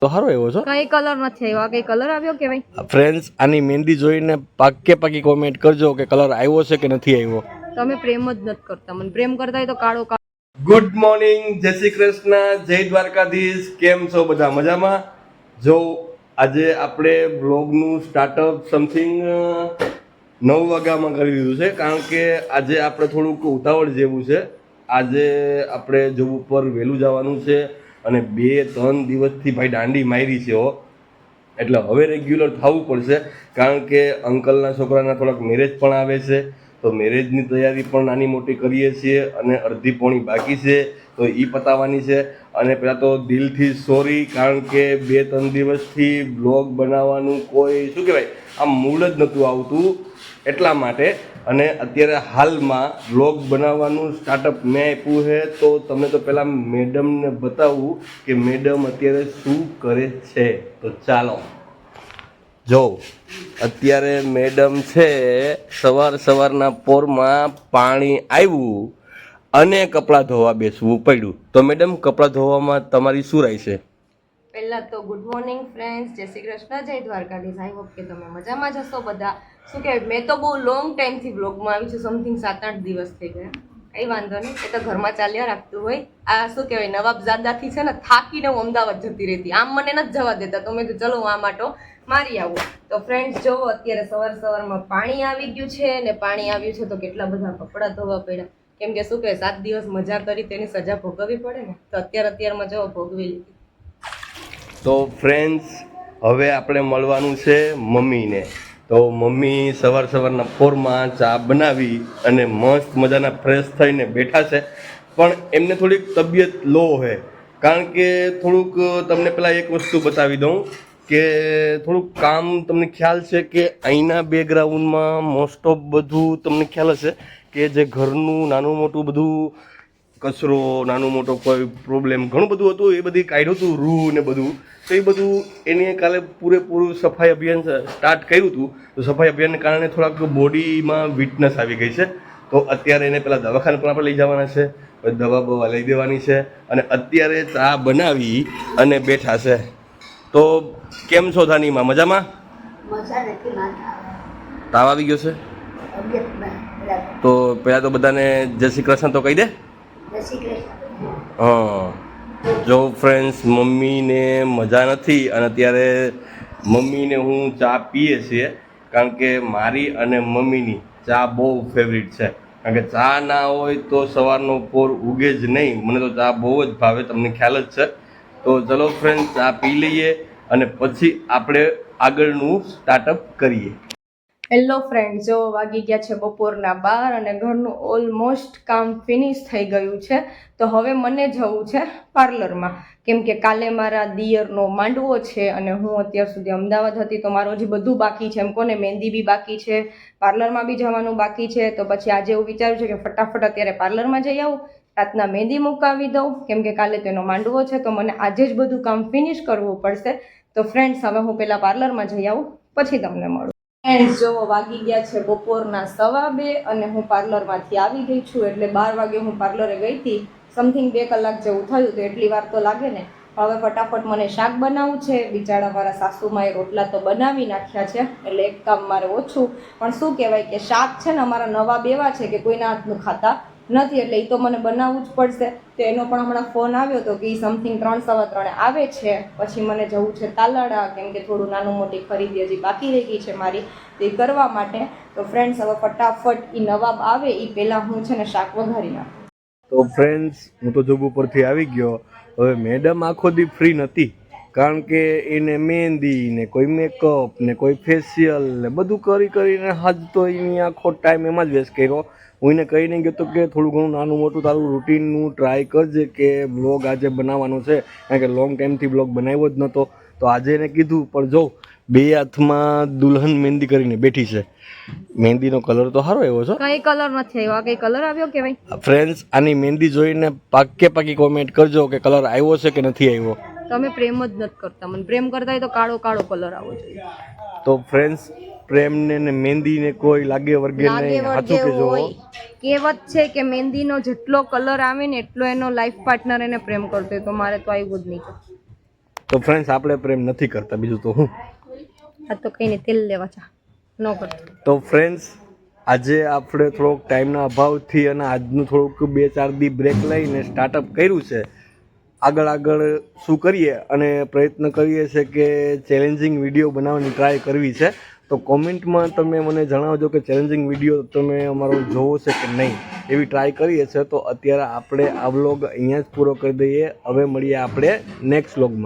તો સારો એવો છો. કઈ કલર નથી આવ્યો, આ કઈ કલર આવ્યો કે ભાઈ? ફ્રેન્ડ્સ, આની મહેંદી જોઈને પાકી કોમેન્ટ કરજો કે કલર આવ્યો છે કે નથી આવ્યો. તમે પ્રેમ જ નથી કરતા, મને પ્રેમ કરતા હોય તો કાળો કાળો. ગુડ મોર્નિંગ, જય શ્રી કૃષ્ણ, જય દ્વારકાધીશ. કેમ છો બધા? મજામાં? જો આજે આપણે બ્લોગનું સ્ટાર્ટઅપ સમથિંગ 9 વાગ્યામાં કરી દીધું છે, કારણ કે આજે આપણે થોડુંક ઉતાવળ જેવું છે. આજે આપણે જોબ ઉપર વહેલું જવાનું છે અને 2-3 દિવસથી ભાઈ દાંડી મારી છે હો. એટલે હવે રેગ્યુલર થવું પડશે, કારણ કે અંકલના છોકરાના થોડાક મેરેજ પણ આવે છે. તો મેરેજની તૈયારી પણ નાની મોટી કરીએ છીએ અને અડધી પોણી બાકી છે, તો એ પતાવવાની છે. અને પહેલાં તો દિલથી સોરી, કારણ કે 2-3 દિવસથી બ્લોગ બનાવવાનું કોઈ શું કહેવાય આમ મૂડ જ નહોતું આવતું, એટલા માટે. અને અત્યારે હાલમાં બ્લોગ બનાવવાનું સ્ટાર્ટઅપ મેં આપ્યું છે, તો તમને તો પહેલાં મેડમને બતાવું કે મેડમ અત્યારે શું કરે છે. તો ચાલો જો, અત્યારે મેડમ છે સવારના પોરમાં પાણી આવ્યું અને કપડાં ધોવા બેસવું પડ્યું. તો મેડમ, કપડાં ધોવામાં તમારી શું રાય છે? પહેલા તો ગુડ મોર્નિંગ ફ્રેન્ડ્સ, જય શ્રી કૃષ્ણ, જય દ્વારકાધીશ. આઈ હોપ કે તમે મજામાં જ હશો બધા. શું કહેવાય, મેં તો બહુ લોંગ ટાઈમથી બ્લોગમાં આવી છું, સમથિંગ 7-8 દિવસ થઈ ગયા. કંઈ વાંધો નહીં, એ તો ઘરમાં ચાલ્યા રાખતું હોય. આ શું કહેવાય, નવાબજાદાથી છે ને થાકીને હું અમદાવાદ જતી રહેતી, આમ મને નથી જવા દેતા, તો મેં કીધું ચલો આ માટો મારી આવું. તો ફ્રેન્ડ્સ જો, અત્યારે સવારમાં પાણી આવી ગયું છે, ને પાણી આવ્યું છે તો કેટલા બધા કપડાં ધોવા પડ્યા, કેમ કે શું કહે 7 દિવસ મજા કરી તેની સજા ભોગવવી પડે ને, તો અત્યારમાં જો ભોગવી લીધી. તો ફ્રેન્ડ્સ, હવે આપણે મળવાનું છે મમ્મીને. તો મમ્મી સવારના પોરમાં ચા બનાવી અને મસ્ત મજાના ફ્રેશ થઈને બેઠા છે, પણ એમને થોડીક તબિયત લો છે. કારણ કે થોડુંક તમને પહેલાં એક વસ્તુ બતાવી દઉં કે થોડુંક કામ તમને ખ્યાલ છે કે અહીંના બેકગ્રાઉન્ડમાં મોસ્ટ ઓફ બધું તમને ખ્યાલ હશે કે જે ઘરનું નાનું મોટું બધું કચરો, નાનું મોટો કોઈ પ્રોબ્લેમ ઘણું બધું હતું, એ બધી કાઢ્યું હતું રૂ ને બધું. તો એ બધું એને કાલે પૂરેપૂરું સફાઈ અભિયાન સ્ટાર્ટ કર્યું હતું. તો સફાઈ અભિયાનને કારણે થોડાક બોડીમાં વીકનેસ આવી ગઈ છે. તો અત્યારે એને પહેલાં દવાખાને પણ આપણે લઈ જવાના છે, દવા બવા લઈ દેવાની છે. અને અત્યારે ચા બનાવી અને બેઠા છે. તો કેમ છો ધાનીમાં? મજામાં? તાવ આવી ગયો છે? તો પહેલાં તો બધાને જય શ્રી કૃષ્ણ તો કહી દે. હા, જો ફ્રેન્ડ્સ, મમ્મીને મજા નથી અને અત્યારે મમ્મીને હું ચા પીએ છીએ, કારણ કે મારી અને મમ્મીની ચા બહુ ફેવરિટ છે. કારણ કે ચા ના હોય તો સવારનો પોર ઉગે જ નહીં. મને તો ચા બહુ જ ભાવે, તમને ખ્યાલ જ છે. તો ચલો ફ્રેન્ડ્સ, ચા પી લઈએ અને પછી આપણે આગળનું સ્ટાર્ટઅપ કરીએ. હેલો ફ્રેન્ડ, જો વાગી ગયા છે બપોરના 12 અને ઘરનું ઓલમોસ્ટ કામ ફિનિશ થઈ ગયું છે. તો હવે મને જવું છે પાર્લરમાં, કેમ કે કાલે મારા દિયરનો માંડવો છે અને હું અત્યાર સુધી અમદાવાદ હતી, તો મારું હજી બધું બાકી છે. એમ કોને, મહેંદી બી બાકી છે, પાર્લરમાં બી જવાનું બાકી છે. તો પછી આજે એવું વિચાર્યું છે કે ફટાફટ અત્યારે પાર્લરમાં જઈ આવું, રાતના મહેંદી મુકાવી દઉં, કેમ કે કાલે તેનો માંડવો છે. તો મને આજે જ બધું કામ ફિનિશ કરવું પડશે. તો ફ્રેન્ડ્સ, હવે હું પહેલાં પાર્લરમાં જઈ આવું, પછી તમને મળું. ફ્રેન્ડ્સ જો, વાગી ગયા છે બપોરના 2:15 અને હું પાર્લરમાંથી આવી ગઈ છું. એટલે 12 વાગે હું પાર્લરે ગઈ હતી, સમથિંગ 2 કલાક જેવું થયું, તો એટલી વાર તો લાગે ને. હવે ફટાફટ મને શાક બનાવવું છે. બિચારાવાળા સાસુમાએ રોટલા તો બનાવી નાખ્યા છે, એટલે એક કામ મારે ઓછું. પણ શું કહેવાય કે શાક છે ને, અમારા નવા બેવા છે કે કોઈના હાથનું ખાતા નથી, એટલે એ તો મને બનાવવું જ પડશે. તો એનો પણ હમણાં ફોન આવ્યો હતો કે એ સમથિંગ 3-3 આવે છે. પછી મને જવું છે તાલાડા, કેમ કે થોડું નાનું મોટી ખરીદી હજી બાકી રહી ગઈ છે મારી, તે કરવા માટે. તો ફ્રેન્ડ્સ, હવે ફટાફટ એ નવાબ આવે એ પહેલાં હું છે ને શાક વઘારી નાખું. તો ફ્રેન્ડ્સ, હું તો જોબ ઉપરથી આવી ગયો. હવે મેડમ આખો દી ફ્રી નથી, કારણ કે એને મહેંદી ને કોઈ મેકઅપ ને કોઈ ફેશિયલ ને બધું કરીને હાજ તો એની આખો ટાઈમ એમાં જ વેસ્ટ કર્યો. હું એને કહીને ગયો તો કે થોડું ઘણું નાનું મોટું તારું રૂટીનનું ટ્રાય કરજે કે બ્લોગ આજે બનાવવાનો છે, કારણ કે લોંગ ટાઈમથી બ્લોગ બનાવ્યો જ નહોતો. તો આજે એને કીધું, પણ જો 2 હાથમાં દુલ્હન મહેંદી કરીને બેઠી છે. મહેંદીનો કલર તો સારો એવો છે. કઈ કલર નથી આવ્યો, આ કઈ કલર આવ્યો કે ભાઈ? ફ્રેન્ડ્સ, આની મહેંદી જોઈને પાકી કોમેન્ટ કરજો કે કલર આવ્યો છે કે નથી આવ્યો. તમે પ્રેમ જ નથી કરતા, મને પ્રેમ કરતા હોય તો કાળો કલર આવવો જોઈએ. તો ફ્રેન્ડ્સ, પ્રેમને ને મહેંદીને કોઈ લાગે વર્ગે નહીં, સાચું કહેજો. કહેવત છે કે મહેંદીનો જેટલો કલર આવે ને એટલો એનો લાઈફ પાર્ટનર એને પ્રેમ કરતો હોય, તો મારે તો આવ્યું જ નહીં. તો ફ્રેન્ડ્સ આપણે પ્રેમ નથી કરતા, બીજું તો હું. આ તો કઈને તેલ લેવા ચા ન કરતો. તો ફ્રેન્ડ્સ આજે આપણે થોડોક ટાઈમના અભાવથી અને આજનું થોડુંક 2-4 દી બ્રેક લઈને સ્ટાર્ટઅપ કર્યું છે. આગળ શું કરીએ અને પ્રયત્ન કરીએ છે કે ચેલેન્જિંગ વિડીયો બનાવવાની ટ્રાય કરવી છે. તો કોમેન્ટમાં તમે મને જણાવજો કે ચેલેન્જિંગ વિડીયો તમે અમારો જોવો છે કે નહીં, એવી ટ્રાય કરીએ છીએ. તો અત્યારે આપણે આ વ્લોગ અહીંયા જ પૂરો કરી દઈએ. હવે મળીએ આપણે નેક્સ્ટ વ્લોગમાં.